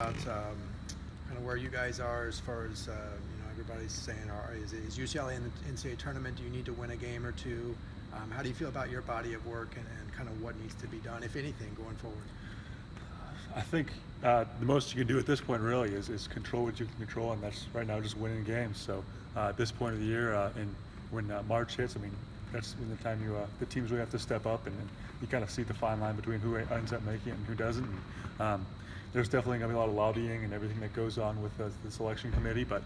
about kind of where you guys are as far as everybody's saying, is UCLA in the NCAA tournament? Do you need to win a game or two? How do you feel about your body of work and kind of what needs to be done, if anything, going forward? I think the most you can do at this point really is control what you can control, and that's right now just winning games. So at this point of the year, and when March hits, I mean, that's when the time the teams really have to step up, and you kind of see the fine line between who ends up making it and who doesn't. And, there's definitely going to be a lot of lobbying and everything that goes on with the selection committee, but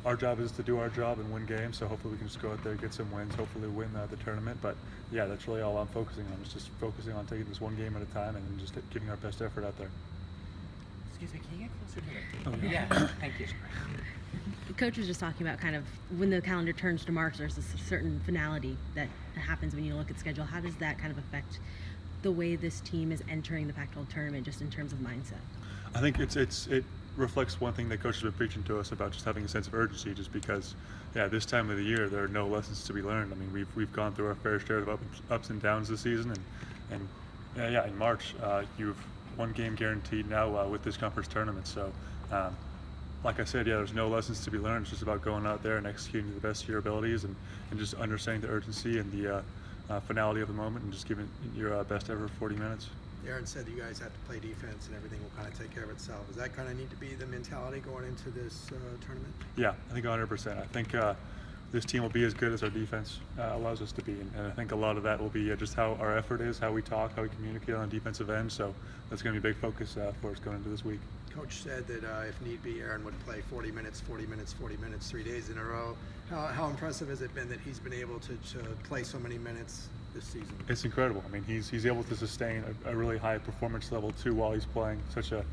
our job is to do our job and win games, so hopefully we can just go out there, get some wins, hopefully win the tournament. But yeah, that's really all I'm focusing on, is just focusing on taking this one game at a time and just giving our best effort out there. Excuse me, can you get closer to the... Oh, yeah. Yeah, thank you. The coach was just talking about kind of when the calendar turns to March, there's a certain finality that happens when you look at schedule. How does that kind of affect the way this team is entering the Pac-12 tournament, just in terms of mindset? I think it reflects one thing that coach has been preaching to us about, just having a sense of urgency, just because, yeah, this time of the year there are no lessons to be learned. I mean, we've gone through our fair share of ups and downs this season, and in March you've one game guaranteed now with this conference tournament. So like I said, yeah, there's no lessons to be learned. It's just about going out there and executing to the best of your abilities, and just understanding the urgency and the finality of the moment, and just giving your best ever 40 minutes. Aaron said you guys have to play defense and everything will kind of take care of itself. Does that kind of need to be the mentality going into this tournament? Yeah, I think 100%. I think this team will be as good as our defense allows us to be, and I think a lot of that will be just how our effort is, how we talk, how we communicate on the defensive end. So that's going to be a big focus for us going into this week. Coach said that if need be, Aaron would play 40 minutes, 40 minutes, 40 minutes, 3 days in a row. How impressive has it been that he's been able to play so many minutes this season? It's incredible. I mean, he's able to sustain a really high performance level too while he's playing such a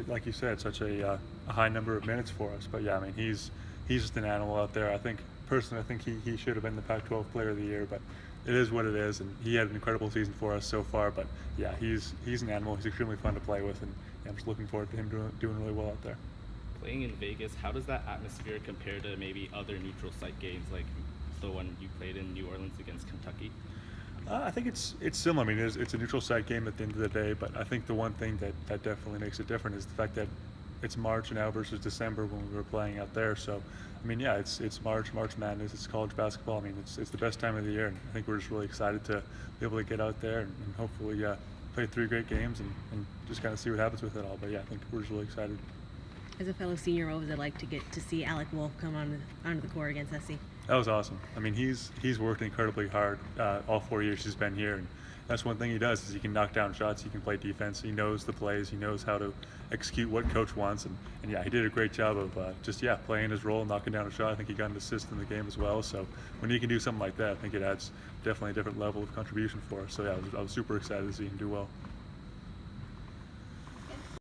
like you said, such a high number of minutes for us. But yeah, I mean, he's just an animal out there. I think personally, he should have been the Pac-12 Player of the Year, but it is what it is, and he had an incredible season for us so far. But yeah, he's an animal. He's extremely fun to play with, and I'm just looking forward to him doing really well out there. Playing in Vegas, how does that atmosphere compare to maybe other neutral site games like the one you played in New Orleans against Kentucky? I think it's similar. I mean, it's a neutral site game at the end of the day, but I think the one thing that definitely makes it different is the fact that it's March now versus December when we were playing out there. So, I mean, yeah, it's March Madness, it's college basketball. I mean, it's the best time of the year, and I think we're just really excited to be able to get out there and hopefully play 3 great games and just kind of see what happens with it all. But yeah, I think we're just really excited. As a fellow senior, what was it like to get to see Alec Wolf come onto the court against SC? That was awesome. I mean, he's worked incredibly hard all 4 years he's been here, and that's one thing he does, is he can knock down shots, he can play defense, he knows the plays, he knows how to execute what coach wants, and yeah, he did a great job of playing his role, knocking down a shot. I think he got an assist in the game as well. So when he can do something like that, I think it adds definitely a different level of contribution for us. So yeah, I was super excited to see him do well.